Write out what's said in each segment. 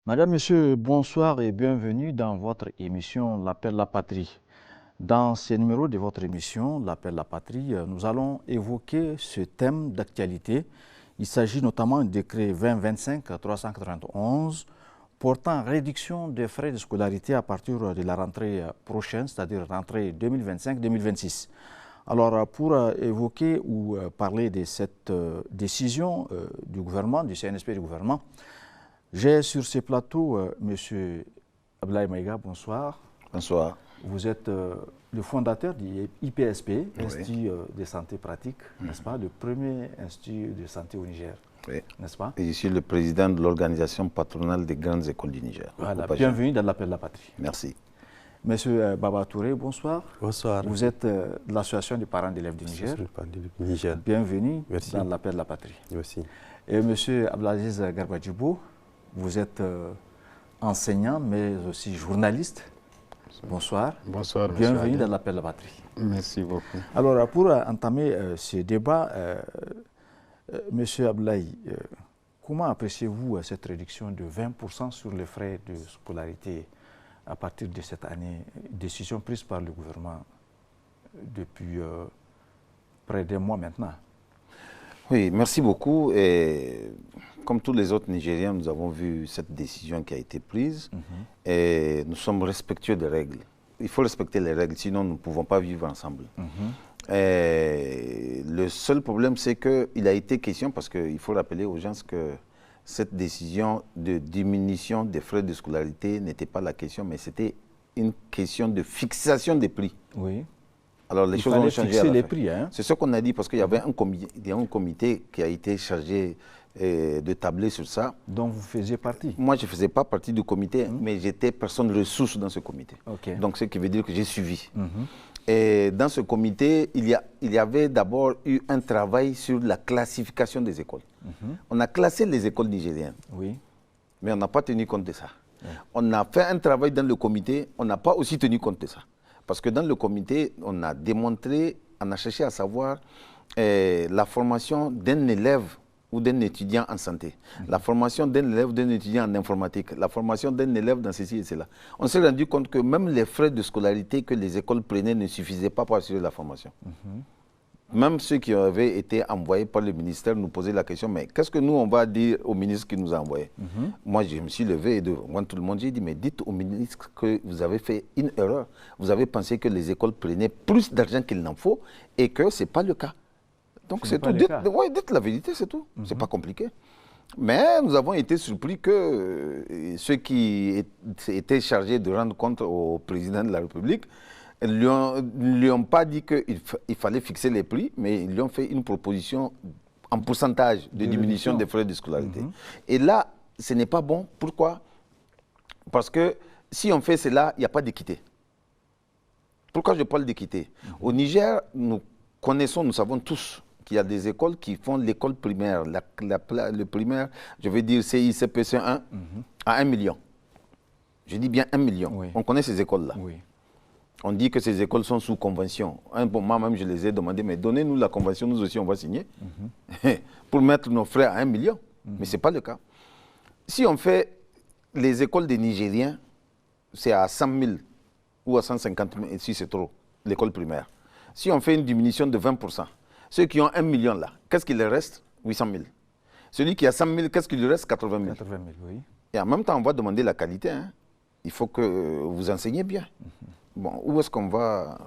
Madame, Monsieur, bonsoir et bienvenue dans votre émission L'Appel la Patrie. Dans ce numéro de votre émission L'Appel la Patrie, nous allons évoquer ce thème d'actualité. Il s'agit notamment du décret 2025-391 portant réduction des frais de scolarité à partir de la rentrée prochaine, c'est-à-dire rentrée 2025-2026. Alors, pour évoquer ou parler de cette décision du gouvernement, du CNSP du gouvernement, j'ai sur ce plateau M. Ablaye Maïga, bonsoir. Bonsoir. Vous êtes le fondateur du IPSP, Oui. Institut de santé pratique, n'est-ce pas, le premier institut de santé au Niger, Oui. n'est-ce pas? Et je suis le président de l'organisation patronale des grandes écoles du Niger. Voilà, bienvenue dans l'Appel la Patrie. Merci. Monsieur Baba Touré, bonsoir. Bonsoir. Vous êtes de l'Association des parents d'élèves du Niger. Niger. Bienvenue Merci. dans l'Appel la Patrie. Merci. Et monsieur Abdelaziz Garbadjibou, vous êtes enseignant mais aussi journaliste. Bonsoir. Bonsoir, monsieur Bienvenue Ali. dans l'Appel la Patrie. Merci beaucoup. Alors, pour entamer ce débat, monsieur Ablaye, comment appréciez-vous cette réduction de 20% sur les frais de scolarité à partir de cette année, décision prise par le gouvernement depuis près d'un mois maintenant? Oui, merci beaucoup. Et comme tous les autres Nigériens, nous avons vu cette décision qui a été prise et nous sommes respectueux des règles. Il faut respecter les règles, sinon nous ne pouvons pas vivre ensemble. Et le seul problème, c'est qu'il a été question, parce qu'il faut rappeler aux gens que cette décision de diminution des frais de scolarité n'était pas la question, mais c'était une question de fixation des prix. Oui. Alors les Il choses fallait ont changé fixer à la les fin. prix, hein? C'est ce qu'on a dit, parce qu'il y avait un comité qui a été chargé de tabler sur ça. Dont vous faisiez partie? Moi, je ne faisais pas partie du comité, mais j'étais personne ressource dans ce comité. Ok. Donc, ce qui veut dire que j'ai suivi. Et dans ce comité, il y avait d'abord eu un travail sur la classification des écoles. On a classé les écoles nigériennes, Oui. mais on n'a pas tenu compte de ça. On a fait un travail dans le comité, on n'a pas aussi tenu compte de ça. Parce que dans le comité, on a démontré, on a cherché à savoir la formation d'un élève ou d'un étudiant en santé, la formation d'un élève ou d'un étudiant en informatique, la formation d'un élève dans ceci et cela. On s'est rendu compte que même les frais de scolarité que les écoles prenaient ne suffisaient pas pour assurer la formation. Même ceux qui avaient été envoyés par le ministère nous posaient la question, mais qu'est-ce que nous, on va dire au ministre qui nous a envoyés? Moi, je me suis levé et devant tout le monde, j'ai dit, mais dites au ministre que vous avez fait une erreur. Vous avez pensé que les écoles prenaient plus d'argent qu'il n'en faut et que ce n'est pas le cas. Donc c'est tout. Dites la vérité, c'est tout. C'est pas compliqué. Mais nous avons été surpris que ceux qui étaient chargés de rendre compte au président de la République ne lui ont pas dit qu'il fallait fixer les prix, mais ils lui ont fait une proposition en pourcentage de diminution des frais de scolarité. Et là, ce n'est pas bon. Pourquoi? Parce que si on fait cela, il n'y a pas d'équité. Pourquoi je parle d'équité? Au Niger, nous connaissons, nous savons tous qu'il y a des écoles qui font l'école primaire, le primaire, je veux dire CICPC1, à 1 million. Je dis bien 1 million. Oui. On connaît ces écoles-là. Oui. On dit que ces écoles sont sous convention. Un bon moment même, je les ai demandé, mais donnez-nous la convention, nous aussi on va signer, pour mettre nos frais à 1 million. Mais ce n'est pas le cas. Si on fait les écoles des Nigériens, c'est à 100 000 ou à 150 000, si c'est trop, l'école primaire. Si on fait une diminution de 20%, ceux qui ont 1 million là, qu'est-ce qu'il leur reste? 800 000. Celui qui a 100 000, qu'est-ce qu'il lui reste? 80 000. 80 000, oui. Et en même temps, on va demander la qualité. Hein. Il faut que vous enseignez bien. Bon, où est-ce qu'on va?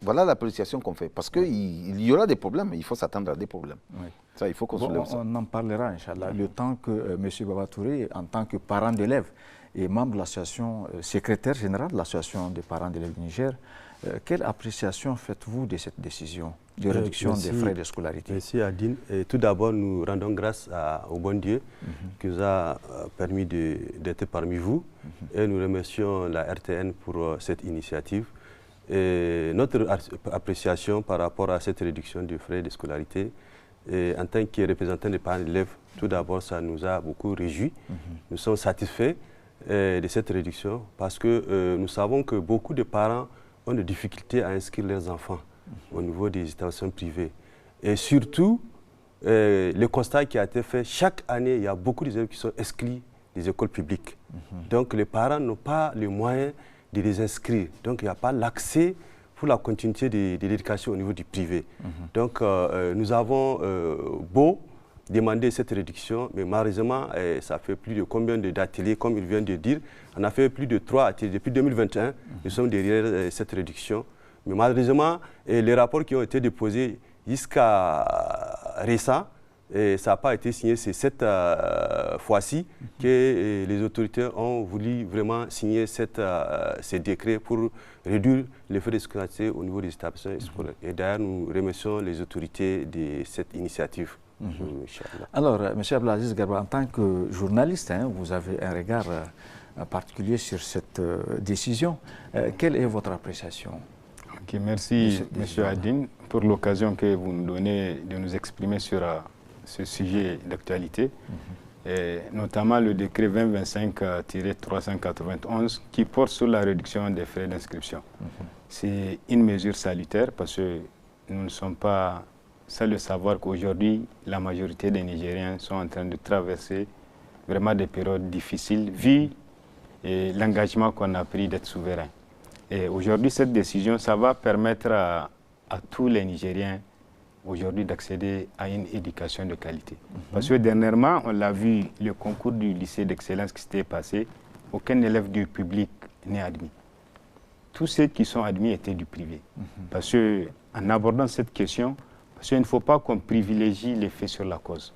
Voilà l'appréciation qu'on fait. Parce qu'il y aura des problèmes, il faut s'attendre à des problèmes. Oui. Ça, il faut qu'on soulève ça. On en parlera, Inch'Allah, le temps que M. Baba Touré, en tant que parent d'élèves et membre de l'association, secrétaire général de l'association des parents d'élèves du Niger, quelle appréciation faites-vous de cette décision de réduction des frais de scolarité? Merci Adine. Et tout d'abord, nous rendons grâce au bon Dieu qui nous a permis d'être parmi vous. Et nous remercions la RTN pour cette initiative. Et notre appréciation par rapport à cette réduction des frais de scolarité, et en tant que représentant des parents d'élèves, tout d'abord, ça nous a beaucoup réjouis. Nous sommes satisfaits de cette réduction parce que nous savons que beaucoup de parents ont des difficultés à inscrire leurs enfants au niveau des établissements privés. Et surtout, le constat qui a été fait, chaque année, il y a beaucoup d'élèves qui sont inscrits des écoles publiques. Donc les parents n'ont pas les moyens de les inscrire. Donc il n'y a pas l'accès pour la continuité de l'éducation au niveau du privé. Donc nous avons beau demander cette réduction, mais malheureusement, ça fait plus de combien d'ateliers, comme il vient de dire. On a fait plus de 3 ateliers. Depuis 2021, nous sommes derrière cette réduction. Mais malheureusement, les rapports qui ont été déposés jusqu'à récent, ça n'a pas été signé. C'est cette fois-ci que les autorités ont voulu vraiment signer ces décrets pour réduire les frais de scolarité au niveau des établissements scolaires. Et d'ailleurs, nous remercions les autorités de cette initiative. Alors, M. Abdelaziz Garba, en tant que journaliste, vous avez un regard particulier sur cette décision. Quelle est votre appréciation? Merci, M. Adine, pour l'occasion que vous nous donnez de nous exprimer sur ce sujet d'actualité, notamment le décret 2025-391 qui porte sur la réduction des frais d'inscription. C'est une mesure salutaire parce que nous ne sommes pas sans le savoir qu'aujourd'hui, la majorité des Nigériens sont en train de traverser vraiment des périodes difficiles vu l'engagement qu'on a pris d'être souverain. Et aujourd'hui, cette décision, ça va permettre à tous les Nigériens aujourd'hui d'accéder à une éducation de qualité. Parce que dernièrement, on l'a vu, le concours du lycée d'excellence qui s'était passé, aucun élève du public n'est admis. Tous ceux qui sont admis étaient du privé. Parce qu'en abordant cette question, parce qu'il ne faut pas qu'on privilégie l'effet sur la cause.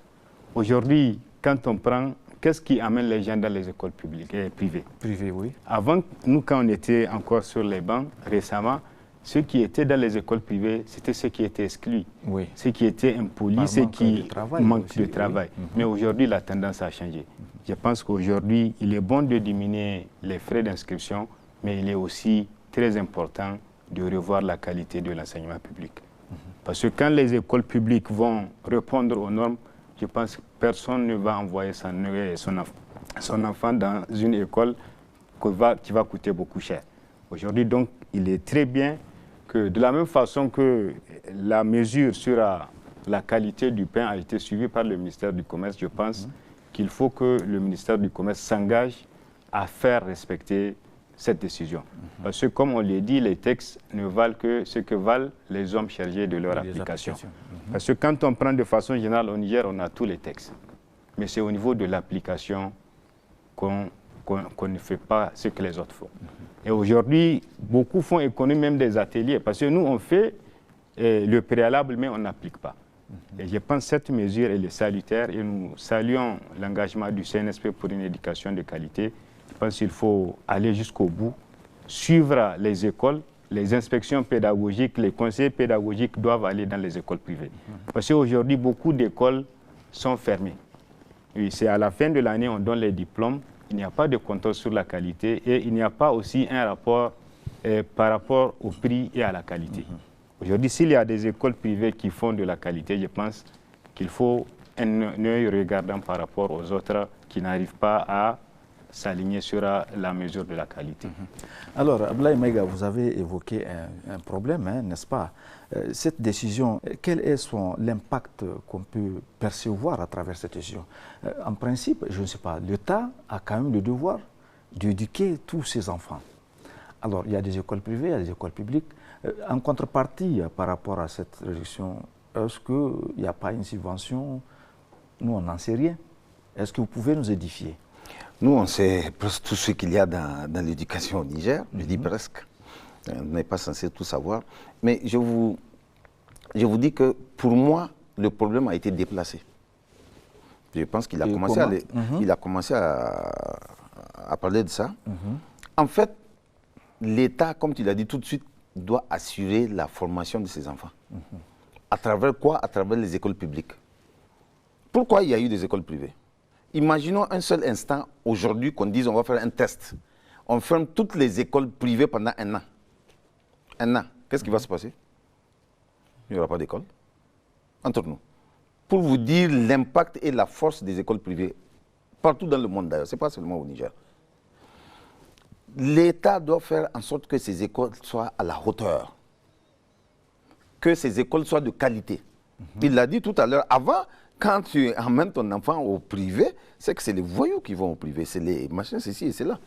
Aujourd'hui, quand on prend, qu'est-ce qui amène les gens dans les écoles publiques et privées? Privées, oui. Avant, nous, quand on était encore sur les bancs, récemment, ceux qui étaient dans les écoles privées, c'était ceux qui étaient exclus, ceux qui étaient impolis, ceux qui manquent de travail. Mais aujourd'hui, la tendance a changé. Je pense qu'aujourd'hui, il est bon de diminuer les frais d'inscription, mais il est aussi très important de revoir la qualité de l'enseignement public. Parce que quand les écoles publiques vont répondre aux normes, je pense que personne ne va envoyer son enfant dans une école qui va coûter beaucoup cher. Aujourd'hui, donc, il est très bien que de la même façon que la mesure sur la qualité du pain a été suivie par le ministère du Commerce, je pense qu'il faut que le ministère du Commerce s'engage à faire respecter cette décision. Parce que, comme on l'a dit, les textes ne valent que ce que valent les hommes chargés de leur application. Parce que quand on prend de façon générale au Niger, on a tous les textes. Mais c'est au niveau de l'application qu'on ne fait pas ce que les autres font. Et aujourd'hui, beaucoup font économie même des ateliers. Parce que nous, on fait le préalable, mais on n'applique pas. Et je pense que cette mesure, elle est salutaire et nous saluons l'engagement du CNSP pour une éducation de qualité. Je pense qu'il faut aller jusqu'au bout, suivre les écoles, les inspections pédagogiques, les conseils pédagogiques doivent aller dans les écoles privées. Parce qu'aujourd'hui, beaucoup d'écoles sont fermées. Oui, c'est à la fin de l'année, on donne les diplômes, il n'y a pas de contrôle sur la qualité et il n'y a pas aussi un rapport par rapport au prix et à la qualité. Aujourd'hui, s'il y a des écoles privées qui font de la qualité, je pense qu'il faut un œil regardant par rapport aux autres qui n'arrivent pas à s'aligner sur la mesure de la qualité. Alors, Ablaye Maïga, vous avez évoqué un problème, n'est-ce pas? Cette décision, quel est l'impact qu'on peut percevoir à travers cette décision? En principe, je ne sais pas, l'État a quand même le devoir d'éduquer tous ses enfants. Alors, il y a des écoles privées, il y a des écoles publiques. En contrepartie, par rapport à cette réduction, est-ce qu'il n'y a pas une subvention? Nous, on n'en sait rien. Est-ce que vous pouvez nous édifier? Nous, on sait presque tout ce qu'il y a dans l'éducation au Niger, je dis presque. On n'est pas censé tout savoir. Mais je vous dis que pour moi, le problème a été déplacé. Je pense qu'il a, commencé à parler de ça. En fait, l'État, comme tu l'as dit tout de suite, doit assurer la formation de ses enfants. À travers quoi? À travers les écoles publiques. Pourquoi il y a eu des écoles privées? Imaginons un seul instant, aujourd'hui, qu'on dise on va faire un test. On ferme toutes les écoles privées pendant un an. Un an. Qu'est-ce qui va se passer? Il n'y aura pas d'école. Entre nous. Pour vous dire l'impact et la force des écoles privées, partout dans le monde d'ailleurs, ce n'est pas seulement au Niger. L'État doit faire en sorte que ces écoles soient à la hauteur. Que ces écoles soient de qualité. Il l'a dit tout à l'heure. Avant, Quand tu emmènes ton enfant au privé, c'est que c'est les voyous qui vont au privé, c'est les machins, ceci et cela.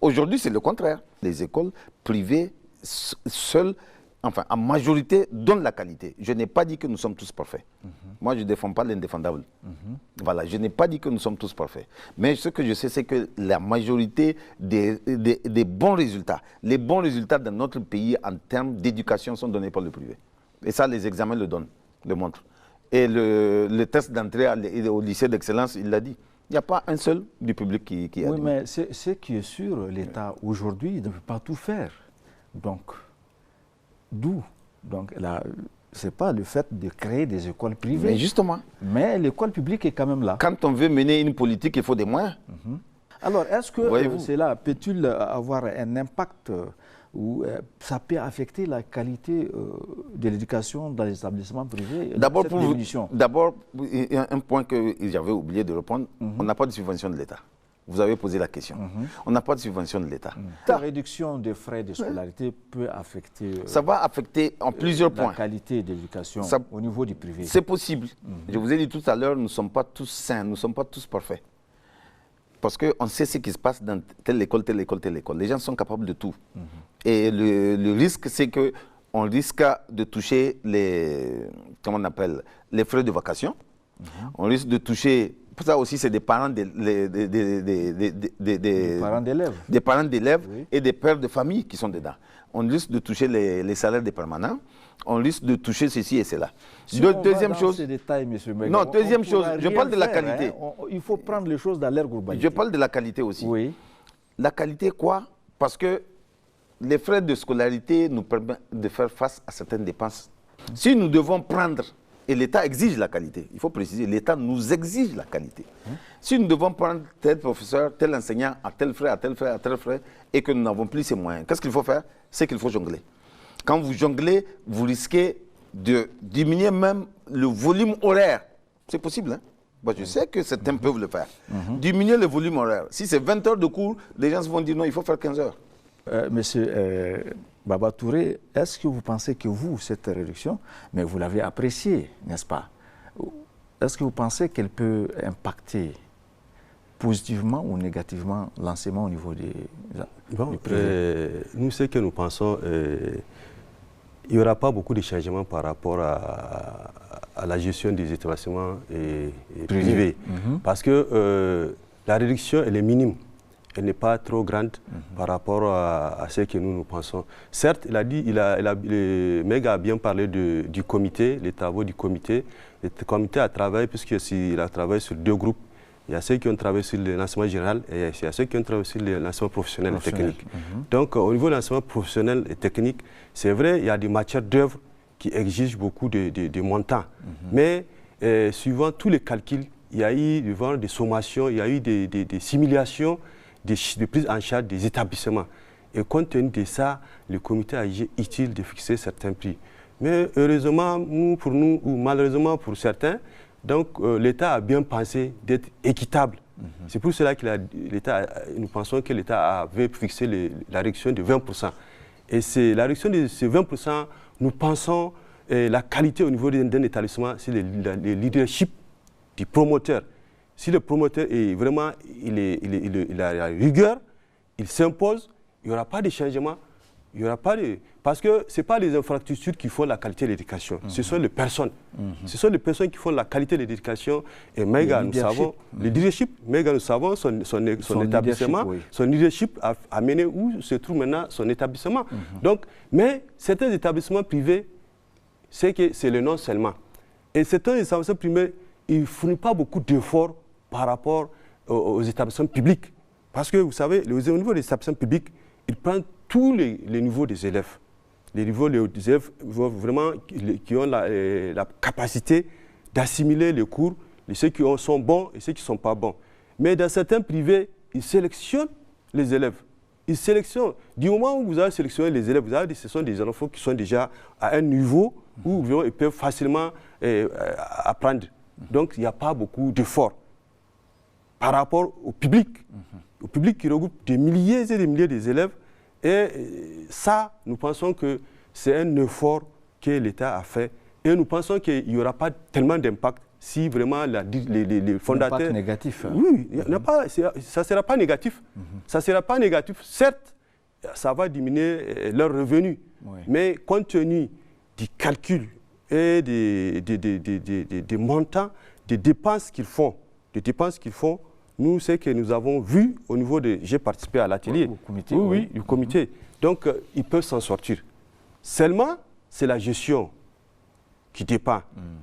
Aujourd'hui, c'est le contraire. Les écoles privées, seules, enfin, en majorité, donnent la qualité. Je n'ai pas dit que nous sommes tous parfaits. Moi, je ne défends pas l'indéfendable. Voilà, je n'ai pas dit que nous sommes tous parfaits. Mais ce que je sais, c'est que la majorité des bons résultats, les bons résultats dans notre pays en termes d'éducation sont donnés par le privé. Et ça, les examens le montrent. Et le test d'entrée au lycée d'excellence, il l'a dit. Il n'y a pas un seul du public qui a dit. Oui, mais ce qui est sûr, l'État aujourd'hui ne peut pas tout faire. Donc, d'où? Donc, ce n'est pas le fait de créer des écoles privées. Mais justement. Mais l'école publique est quand même là. Quand on veut mener une politique, il faut des moyens. Alors, est-ce que cela peut-il avoir un impact ou ça peut affecter la qualité de l'éducation dans les établissements privés? D'abord, un point que j'avais oublié de répondre, on n'a pas de subvention de l'État. Vous avez posé la question. On n'a pas de subvention de l'État. La réduction des frais de scolarité peut affecter... ça va affecter en plusieurs points. La qualité de l'éducation au niveau du privé. C'est possible. Je vous ai dit tout à l'heure, nous ne sommes pas tous sains, nous ne sommes pas tous parfaits. Parce qu'on sait ce qui se passe dans telle école, telle école, telle école. Les gens sont capables de tout. Et le risque, c'est qu'on risque de toucher les frais de vacation. On risque de toucher... Ça aussi, c'est des parents des parents d'élèves et des pères de famille qui sont dedans. On risque de toucher les salaires des permanents. On risque de toucher ceci et cela. Deuxième chose, ces détails, monsieur Maïga, non, deuxième chose, je parle de la qualité. Il faut prendre les choses dans leur globalité. Je parle de la qualité aussi. Oui. La qualité, quoi? Parce que les frais de scolarité nous permettent de faire face à certaines dépenses. Si nous devons prendre, et l'État exige la qualité, il faut préciser, l'État nous exige la qualité. Si nous devons prendre tel professeur, tel enseignant, à tel frais, à tel frais, à tel frais, et que nous n'avons plus ces moyens, qu'est-ce qu'il faut faire? C'est qu'il faut jongler. Quand vous jonglez, vous risquez de diminuer même le volume horaire. C'est possible, hein? Moi, je sais que certains peuvent le faire. Diminuer le volume horaire. Si c'est 20 heures de cours, les gens vont dire non, il faut faire 15 heures. Monsieur Baba Touré, est-ce que vous pensez que cette réduction, mais vous l'avez appréciée, n'est-ce pas? Est-ce que vous pensez qu'elle peut impacter positivement ou négativement l'enseignement au niveau du privé? Nous, ce que nous pensons, il n'y aura pas beaucoup de changements par rapport à la gestion des établissements privés. Parce que la réduction, elle est minime. Elle n'est pas trop grande par rapport à ce que nous pensons. Certes, le Maïga a bien parlé du comité, les travaux du comité. Le comité a travaillé, puisqu'il a travaillé sur 2 groupes. Il y a ceux qui ont travaillé sur l'enseignement général et il y a ceux qui ont travaillé sur l'enseignement professionnel et technique. Donc, au niveau de l'enseignement professionnel et technique, c'est vrai, il y a des matières d'œuvre qui exigent beaucoup de montants. Mais suivant tous les calculs, il y a eu des sommations, il y a eu des simulations de prise en charge des établissements. Et compte tenu de ça, le comité a jugé utile de fixer certains prix. Mais heureusement, pour nous, ou malheureusement pour certains, l'État a bien pensé d'être équitable. C'est pour cela que nous pensons que l'État avait fixé la réduction de 20%. Et la réduction de ces 20%, nous pensons la qualité au niveau d'un établissement, c'est le leadership du promoteur. Si le promoteur est vraiment, il a la rigueur, il s'impose, il n'y aura pas de changement, il y aura pas de... Parce que ce n'est pas les infrastructures qui font la qualité de l'éducation, ce sont les personnes. Ce sont les personnes qui font la qualité de l'éducation. Et Maïga, nous savons, le leadership, Maïga, nous savons son établissement, son leadership a mené où se trouve maintenant son établissement. Donc, mais certains établissements privés, c'est que c'est le nom seulement. Et certains établissements privés, ils ne fournissent pas beaucoup d'efforts par rapport aux établissements publics. Parce que vous savez, au niveau des établissements publics, ils prennent tous les niveaux des élèves. Les niveaux des élèves vraiment, qui ont la capacité d'assimiler les cours, ceux qui sont bons et ceux qui ne sont pas bons. Mais dans certains privés, ils sélectionnent les élèves. Ils sélectionnent. Du moment où vous avez sélectionné les élèves, vous avez ce sont des enfants qui sont déjà à un niveau où ils peuvent facilement apprendre. Donc, il n'y a pas beaucoup d'efforts par rapport au public qui regroupe des milliers et des milliers d'élèves. Et ça, nous pensons que c'est un effort que l'État a fait. Et nous pensons qu'il n'y aura pas tellement d'impact si vraiment les fondateurs... L'impact négatif. Oui, ça ne sera pas négatif. Ça ne sera pas négatif. Certes, ça va diminuer leurs revenus. Oui. Mais compte tenu du calcul et des montants, des dépenses qu'ils font, nous, c'est que nous avons vu au niveau de... J'ai participé à l'atelier. Du comité. Donc, ils peuvent s'en sortir. Seulement, c'est la gestion qui dépend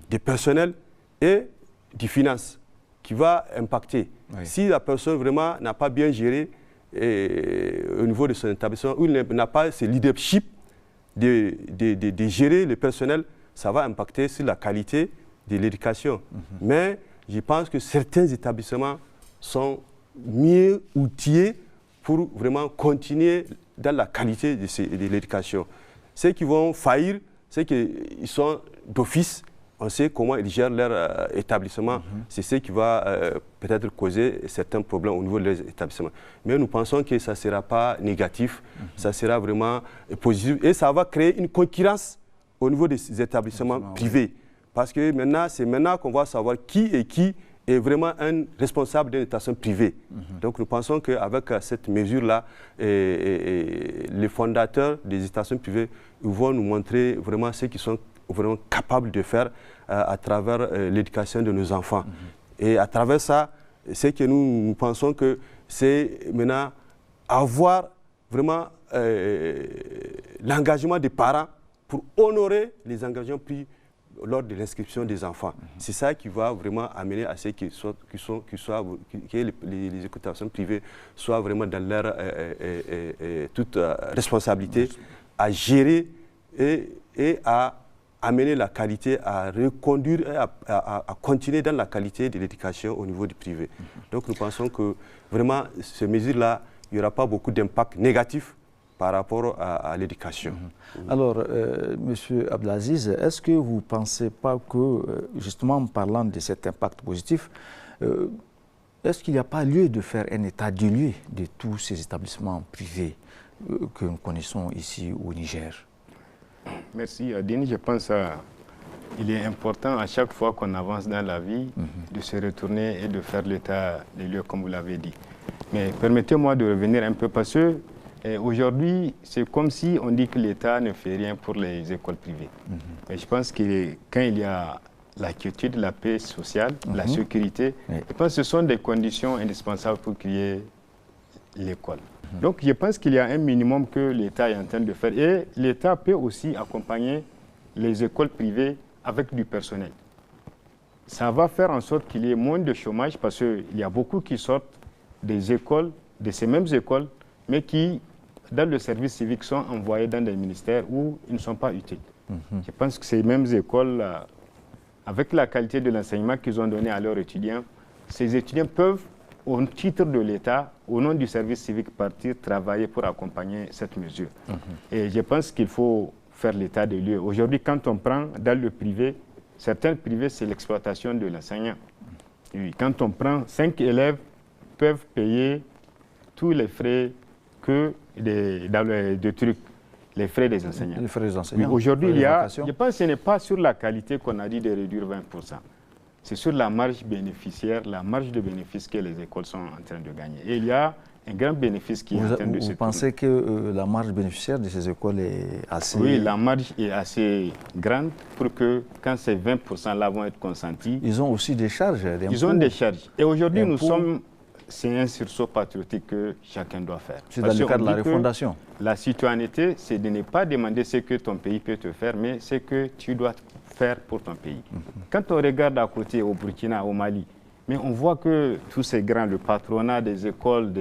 des personnels et des finances qui va impacter. Oui. Si la personne vraiment n'a pas bien géré au niveau de son établissement, ou n'a pas ce leadership de gérer le personnel, ça va impacter sur la qualité de l'éducation. Mais je pense que certains établissements sont mieux outillés pour vraiment continuer dans la qualité de l'éducation. Ceux qui vont faillir, c'est qu'ils sont d'office, on sait comment ils gèrent leur établissement. C'est ce qui va peut-être causer certains problèmes au niveau de leurs établissements. Mais nous pensons que ça ne sera pas négatif, ça sera vraiment positif et ça va créer une concurrence au niveau des établissements privés. Parce que maintenant, c'est maintenant qu'on va savoir qui est vraiment un responsable d'une établissement privé. Donc nous pensons qu'avec cette mesure-là, les fondateurs des établissements privés vont nous montrer vraiment ce qu'ils sont vraiment capables de faire à travers l'éducation de nos enfants. Et à travers ça, c'est que nous pensons que c'est maintenant avoir vraiment l'engagement des parents pour honorer les engagements pris lors de l'inscription des enfants. C'est ça qui va vraiment amener à ce que les écoutations privées soient vraiment dans leur toute responsabilité à gérer et à amener la qualité, à reconduire et à continuer dans la qualité de l'éducation au niveau du privé. Donc nous pensons que vraiment, ces mesures-là, il n'y aura pas beaucoup d'impact négatif par rapport à l'éducation. Alors, Monsieur Abdelaziz, est-ce que vous ne pensez pas que, justement en parlant de cet impact positif, est-ce qu'il n'y a pas lieu de faire un état des lieux de tous ces établissements privés que nous connaissons ici au Niger? Merci Adine. Je pense qu'il est important à chaque fois qu'on avance dans la vie de se retourner et de faire l'état des lieux comme vous l'avez dit. Mais permettez-moi de revenir un peu parce que aujourd'hui, c'est comme si on dit que l'État ne fait rien pour les écoles privées. Mais je pense que quand il y a la quiétude, la paix sociale, la sécurité, je pense que ce sont des conditions indispensables pour créer l'école. Donc je pense qu'il y a un minimum que l'État est en train de faire. Et l'État peut aussi accompagner les écoles privées avec du personnel. Ça va faire en sorte qu'il y ait moins de chômage parce qu'il y a beaucoup qui sortent des écoles, de ces mêmes écoles, mais qui, dans le service civique, sont envoyés dans des ministères où ils ne sont pas utiles. Je pense que ces mêmes écoles, avec la qualité de l'enseignement qu'ils ont donné à leurs étudiants, ces étudiants peuvent, au titre de l'État, au nom du service civique, partir travailler pour accompagner cette mesure. Et je pense qu'il faut faire l'état des lieux. Aujourd'hui, quand on prend dans le privé, certains privés, c'est l'exploitation de l'enseignant. Quand on prend 5 élèves, peuvent payer tous les frais que de trucs, les frais des enseignants. Les frais des enseignants. Aujourd'hui, je pense que ce n'est pas sur la qualité qu'on a dit de réduire 20%. C'est sur la marge bénéficiaire, la marge de bénéfice que les écoles sont en train de gagner. Et il y a un grand bénéfice qui est en train de se tourner. Vous pensez que la marge bénéficiaire de ces écoles est assez... Oui, la marge est assez grande pour que quand ces 20%-là vont être consentis... Ils ont aussi des charges. Ils ont des charges. Et aujourd'hui, nous sommes... C'est un sursaut patriotique que chacun doit faire. C'est dans le cadre de la refondation. La citoyenneté, c'est de ne pas demander ce que ton pays peut te faire, mais ce que tu dois faire pour ton pays. Quand on regarde à côté, au Burkina, au Mali, mais on voit que tous ces grands, le patronat des écoles,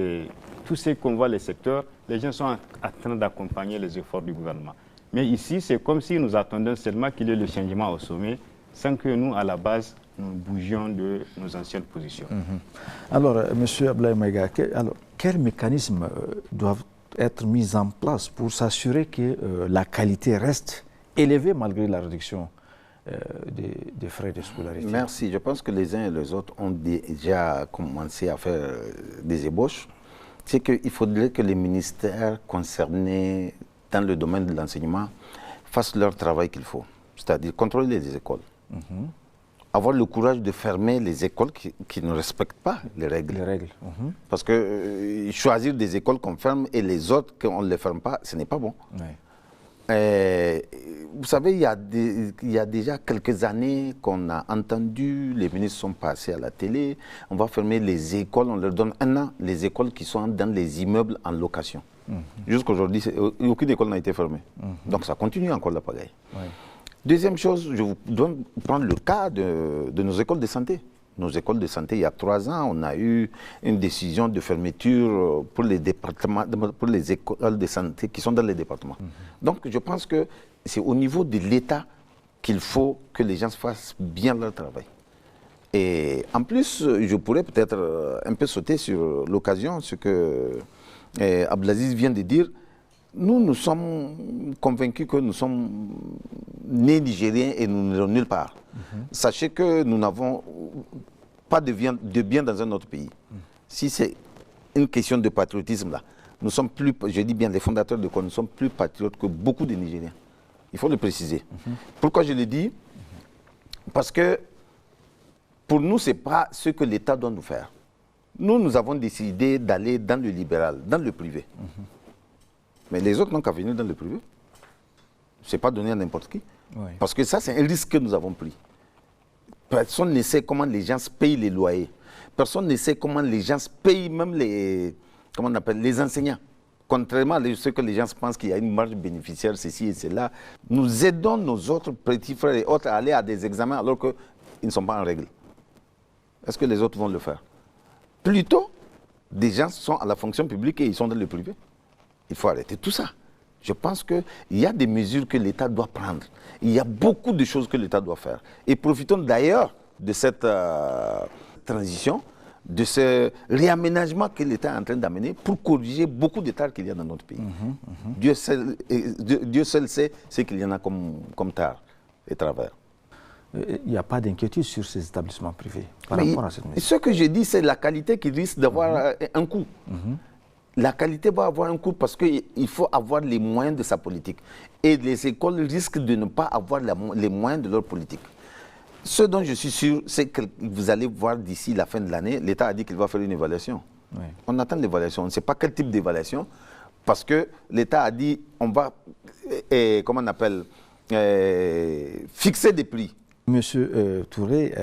tous ces qu'on voit, les secteurs, les gens sont en train d'accompagner les efforts du gouvernement. Mais ici, c'est comme si nous attendions seulement qu'il y ait le changement au sommet, sans que nous, à la base, nous bougions de nos anciennes positions. Alors, M. Ablaye Maïga, quels mécanismes doivent être mis en place pour s'assurer que la qualité reste élevée malgré la réduction des frais de scolarité? Merci. Je pense que les uns et les autres ont déjà commencé à faire des ébauches. C'est qu'il faudrait que les ministères concernés dans le domaine de l'enseignement fassent leur travail qu'il faut, c'est-à-dire contrôler les écoles. avoir le courage de fermer les écoles qui ne respectent pas les règles. Parce que choisir des écoles qu'on ferme et les autres qu'on ne les ferme pas, ce n'est pas bon. Vous savez, il y a déjà quelques années qu'on a entendu, les ministres sont passés à la télé, on va fermer les écoles, on leur donne 1 an, les écoles qui sont dans les immeubles en location. Jusqu'à aujourd'hui, aucune école n'a été fermée. Donc ça continue encore la pagaille. Deuxième chose, je vous donne prendre le cas de nos écoles de santé. Nos écoles de santé, il y a 3 ans, on a eu une décision de fermeture pour les départements, pour les écoles de santé qui sont dans les départements. Donc je pense que c'est au niveau de l'État qu'il faut que les gens fassent bien leur travail. Et en plus, je pourrais peut-être un peu sauter sur l'occasion, ce que Abdelaziz vient de dire. Nous sommes convaincus que nous sommes nés Nigériens et nous n'irons nulle part. Sachez que nous n'avons pas de bien dans un autre pays. Si c'est une question de patriotisme, là, nous sommes plus, je dis bien les fondateurs de quoi, nous sommes plus patriotes que beaucoup de Nigériens. Il faut le préciser. Pourquoi je le dis? Parce que pour nous, ce n'est pas ce que l'État doit nous faire. Nous avons décidé d'aller dans le libéral, dans le privé. Mais les autres n'ont qu'à venir dans le privé. Ce n'est pas donné à n'importe qui. Parce que ça, c'est un risque que nous avons pris. Personne ne sait comment les gens payent les loyers. Personne ne sait comment les gens payent même les enseignants. Contrairement à ce que les gens pensent qu'il y a une marge bénéficiaire, ceci et cela. Nous aidons nos autres petits frères et autres à aller à des examens alors qu'ils ne sont pas en règle. Est-ce que les autres vont le faire? Plutôt, des gens sont à la fonction publique et ils sont dans le privé. Il faut arrêter tout ça. Je pense qu'il y a des mesures que l'État doit prendre. Il y a beaucoup de choses que l'État doit faire. Et profitons d'ailleurs de cette transition, de ce réaménagement que l'État est en train d'amener pour corriger beaucoup d'états qu'il y a dans notre pays. Dieu seul sait ce qu'il y en a comme tard et travers. Il n'y a pas d'inquiétude sur ces établissements privés par rapport à cette mesure. Ce que je dis, c'est la qualité qui risque d'avoir un coût. La qualité va avoir un coût parce qu'il faut avoir les moyens de sa politique. Et les écoles risquent de ne pas avoir les moyens de leur politique. Ce dont je suis sûr, c'est que vous allez voir d'ici la fin de l'année, l'État a dit qu'il va faire une évaluation. On attend l'évaluation. On ne sait pas quel type d'évaluation. Parce que l'État a dit, on va, comment on appelle, fixer des prix. Monsieur Touré,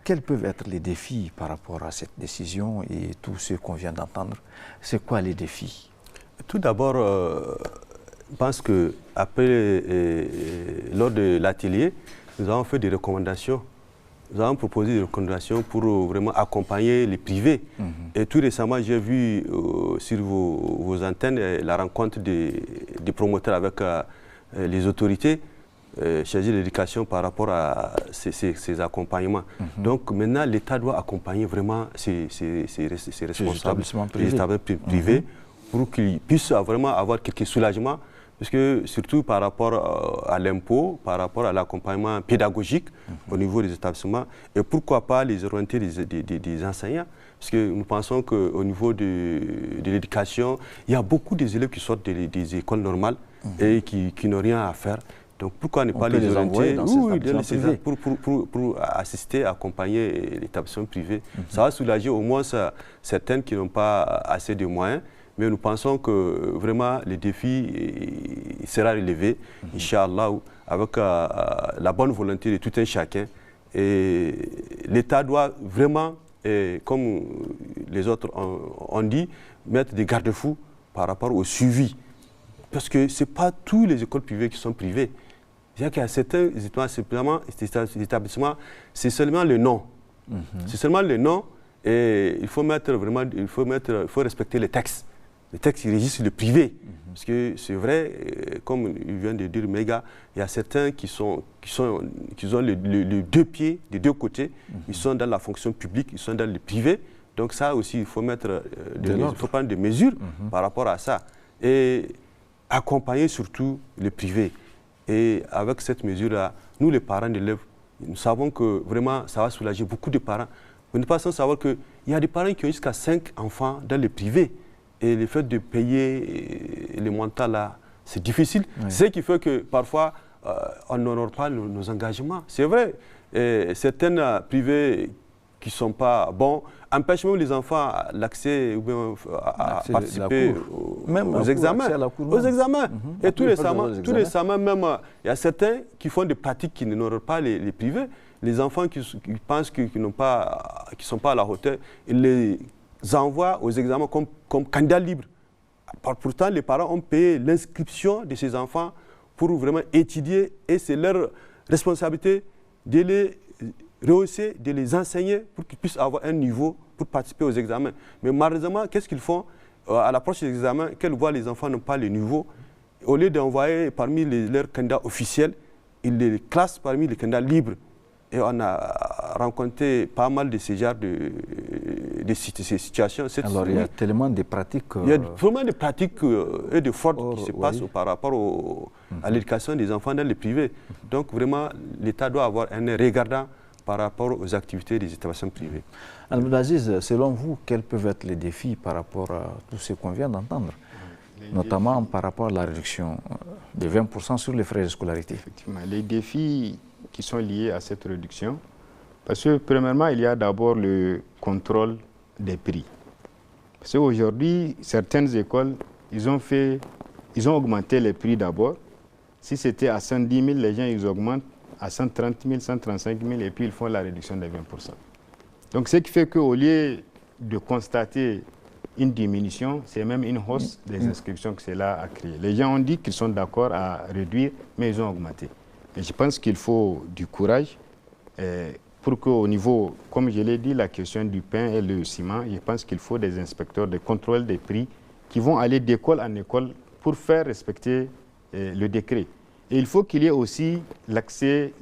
quels peuvent être les défis par rapport à cette décision et tout ce qu'on vient d'entendre? C'est quoi les défis? Tout d'abord, je pense que lors de l'atelier, nous avons fait des recommandations. Nous avons proposé des recommandations pour vraiment accompagner les privés. Et tout récemment, j'ai vu sur vos antennes la rencontre des promoteurs avec les autorités chargé de l'éducation par rapport à ces accompagnements. Donc maintenant, l'État doit accompagner vraiment ces responsables, les établissements privés, pour qu'ils puissent vraiment avoir quelques soulagements, parce que surtout par rapport à l'impôt, par rapport à l'accompagnement pédagogique au niveau des établissements, et pourquoi pas les orienter des enseignants, parce que nous pensons qu'au niveau de l'éducation, il y a beaucoup d'élèves qui sortent des écoles normales et qui n'ont rien à faire. Donc pourquoi ne pas les orienter pour assister, accompagner l'établissement privé? Ça va soulager au moins certaines qui n'ont pas assez de moyens, mais nous pensons que vraiment le défi sera relevé, Inch'Allah, avec la bonne volonté de tout un chacun. Et l'État doit vraiment, comme les autres ont dit, mettre des garde-fous par rapport au suivi. Parce que ce n'est pas toutes les écoles privées qui sont privées. C'est-à-dire qu'il y a certains établissements, c'est seulement le nom. C'est seulement le nom et il faut respecter les textes. Les textes qui régissent le privé. Parce que c'est vrai, comme il vient de dire Méga, il y a certains qui ont les deux pieds, des deux côtés. Ils sont dans la fonction publique, ils sont dans le privé. Donc ça aussi, il faut prendre des mesures par rapport à ça. Et accompagner surtout le privé. Et avec cette mesure-là, nous les parents d'élèves, nous savons que vraiment ça va soulager beaucoup de parents. Vous n'êtes pas sans savoir qu'il y a des parents qui ont jusqu'à 5 enfants dans le privé. Et le fait de payer les montants là, c'est difficile. Oui. C'est ce qui fait que parfois on n'honore pas nos engagements. C'est vrai, Et certaines privées qui ne sont pas bons empêchent même les enfants l'accès à participer aux examens. Aux examens. Et tout récemment, même, il y a certains qui font des pratiques qui n'honorent pas les privés. Les enfants qui pensent qu'ils ne sont pas à la hauteur, ils les envoient aux examens comme candidats libres. Pourtant, les parents ont payé l'inscription de ces enfants pour vraiment étudier et c'est leur responsabilité de les rehausser, de les enseigner pour qu'ils puissent avoir un niveau pour participer aux examens. Mais malheureusement, qu'est-ce qu'ils font à l'approche des examens? Qu'elles voient les enfants n'ont pas le niveau. Au lieu d'envoyer parmi leurs candidats officiels, ils les classent parmi les candidats libres. Et on a rencontré pas mal de ces genres de ces situations. Alors, il y a tellement de pratiques... Il y a tellement de pratiques et de fraudes qui se passent par rapport à l'éducation des enfants dans les privés. Donc, vraiment, l'État doit avoir un regardant par rapport aux activités des établissements privés. Al-Aziz, selon vous, quels peuvent être les défis par rapport à tout ce qu'on vient d'entendre, notamment par rapport à la réduction de 20% sur les frais de scolarité? Effectivement, les défis qui sont liés à cette réduction, parce que premièrement, il y a d'abord le contrôle des prix. Parce qu'aujourd'hui, certaines écoles, ils ont augmenté les prix d'abord. Si c'était à 110 000, les gens ils augmentent à 130 000, 135 000 et puis ils font la réduction de 20%. Donc ce qui fait qu'au lieu de constater une diminution, c'est même une hausse des inscriptions que cela a créé. Les gens ont dit qu'ils sont d'accord à réduire, mais ils ont augmenté. Et je pense qu'il faut du courage pour qu'au niveau, comme je l'ai dit, la question du pain et le ciment, je pense qu'il faut des inspecteurs de contrôle des prix qui vont aller d'école en école pour faire respecter le décret. Et il faut qu'il y ait aussi l'accès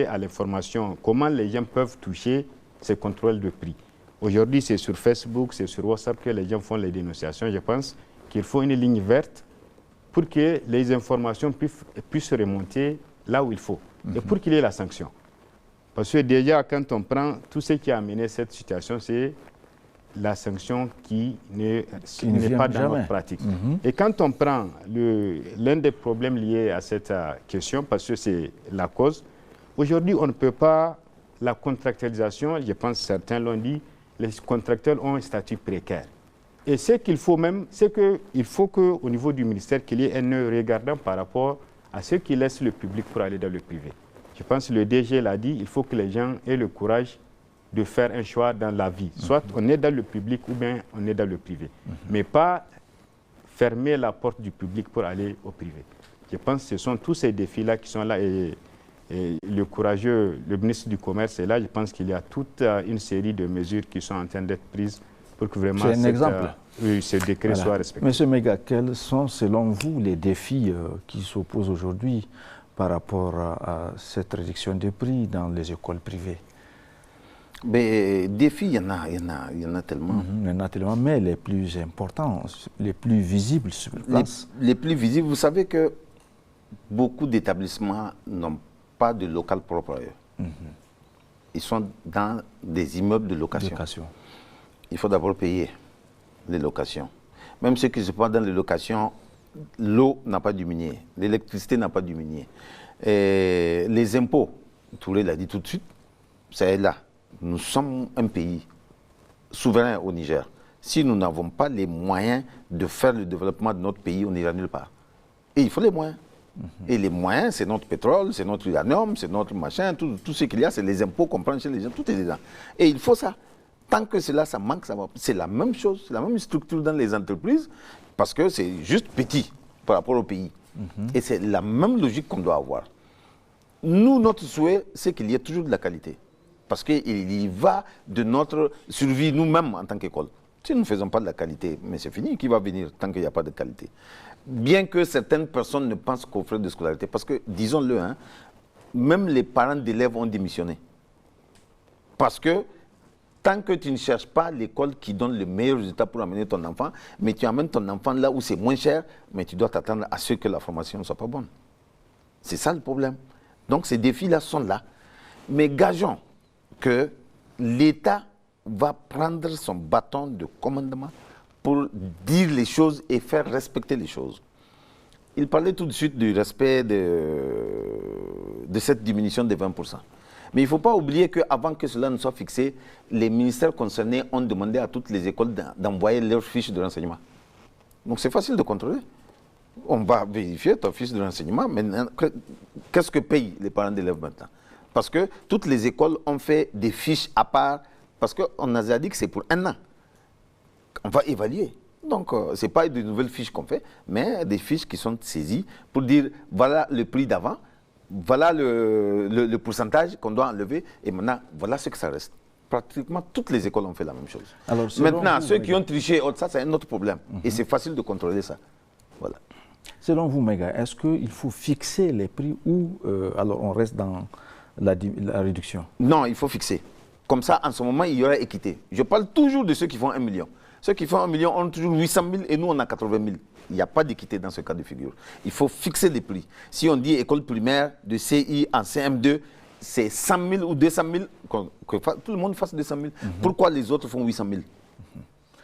à l'information, comment les gens peuvent toucher ces contrôles de prix. Aujourd'hui, c'est sur Facebook, c'est sur WhatsApp que les gens font les dénonciations. Je pense qu'il faut une ligne verte pour que les informations puissent remonter là où il faut, et pour qu'il y ait la sanction. Parce que déjà, quand on prend tout ce qui a amené cette situation, c'est la sanction qui n'est pas dans notre pratique. Et quand on prend l'un des problèmes liés à cette question, parce que c'est la cause, aujourd'hui, on ne peut pas, la contractualisation, je pense que certains l'ont dit, les contracteurs ont un statut précaire. Et ce qu'il faut même, c'est qu'il faut qu'au niveau du ministère, qu'il y ait un œil regardant par rapport à ceux qui laissent le public pour aller dans le privé. Je pense que le DG l'a dit, il faut que les gens aient le courage de faire un choix dans la vie. Soit on est dans le public ou bien on est dans le privé. Mais pas fermer la porte du public pour aller au privé. Je pense que ce sont tous ces défis-là qui sont là. Et le courageux, le ministre du Commerce est là. Je pense qu'il y a toute une série de mesures qui sont en train d'être prises pour que vraiment ce décret soit respecté. Monsieur Mega, quels sont selon vous les défis qui s'opposent aujourd'hui par rapport à cette réduction des prix dans les écoles privées? Mais défis, il y en a tellement. Il y en a tellement, mais les plus importants, les plus visibles sur place. Les plus visibles, vous savez que beaucoup d'établissements n'ont pas de local propre à eux. Ils sont dans des immeubles de location. Il faut d'abord payer les locations. Même ceux qui se passent dans les locations, l'eau n'a pas diminué, l'électricité n'a pas diminué. Et les impôts, Touré l'a dit tout de suite, c'est là. Nous sommes un pays souverain au Niger. Si nous n'avons pas les moyens de faire le développement de notre pays, on n'ira nulle part. Et il faut les moyens. Et les moyens, c'est notre pétrole, c'est notre uranium, c'est notre machin, tout ce qu'il y a, c'est les impôts qu'on prend chez les gens, tout est dedans. Et il faut ça. Tant que cela, ça manque, ça va. C'est la même chose, c'est la même structure dans les entreprises, parce que c'est juste petit par rapport au pays. Et c'est la même logique qu'on doit avoir. Nous, notre souhait, c'est qu'il y ait toujours de la qualité. Parce qu'il y va de notre survie nous-mêmes en tant qu'école. Si nous ne faisons pas de la qualité, mais c'est fini, qui va venir tant qu'il n'y a pas de qualité? Bien que certaines personnes ne pensent qu'aux frais de scolarité, parce que, disons-le, même les parents d'élèves ont démissionné. Parce que tant que tu ne cherches pas l'école qui donne le meilleur résultat pour amener ton enfant, mais tu amènes ton enfant là où c'est moins cher, mais tu dois t'attendre à ce que la formation ne soit pas bonne. C'est ça le problème. Donc ces défis-là sont là. Mais gageons que l'État va prendre son bâton de commandement pour dire les choses et faire respecter les choses. Il parlait tout de suite du respect de cette diminution de 20%. Mais il ne faut pas oublier qu'avant que cela ne soit fixé, les ministères concernés ont demandé à toutes les écoles d'envoyer leurs fiches de renseignement. Donc c'est facile de contrôler. On va vérifier ta fiche de renseignement. Maintenant, qu'est-ce que payent les parents d'élèves maintenant? Parce que toutes les écoles ont fait des fiches à part, parce qu'on a dit que c'est pour 1 an. On va évaluer. Donc, ce n'est pas de nouvelles fiches qu'on fait, mais des fiches qui sont saisies pour dire, voilà le prix d'avant, voilà le pourcentage qu'on doit enlever, et maintenant, voilà ce que ça reste. Pratiquement toutes les écoles ont fait la même chose. Alors, maintenant, ceux qui ont triché, ça c'est un autre problème. Et c'est facile de contrôler ça. Voilà. Selon vous, Maïga, est-ce qu'il faut fixer les prix ou alors on reste dans la réduction? Non, il faut fixer. Comme ça, en ce moment, il y aura équité. Je parle toujours de ceux qui font 1 million. Ceux qui font 1 million ont toujours 800 000 et nous, on a 80 000. Il n'y a pas d'équité dans ce cas de figure. Il faut fixer les prix. Si on dit école primaire de CI en CM2, c'est 100 000 ou 200 000, que tout le monde fasse 200 000. Pourquoi les autres font 800 000?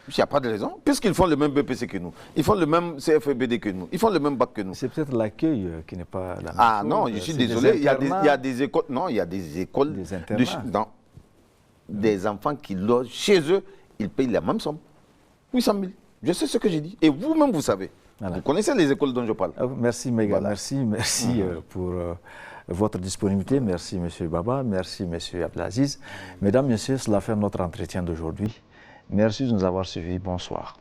Il n'y a pas de raison, puisqu'ils font le même BPC que nous. Ils font le même CFEBD que nous. Ils font le même bac que nous. C'est peut-être l'accueil qui n'est pas la même chose. Non, je suis désolé. Il y a des écoles. Non, il y a des écoles. Des internats. Des enfants qui logent chez eux, ils payent la même somme. 800 000. Je sais ce que j'ai dit. Et vous-même, vous savez. Voilà. Vous connaissez les écoles dont je parle. Merci, Maïga. Voilà. Merci pour votre disponibilité. Merci, M. Baba. Merci, M. Abdelaziz. Mesdames, Messieurs, cela fait notre entretien d'aujourd'hui. Merci de nous avoir suivis. Bonsoir.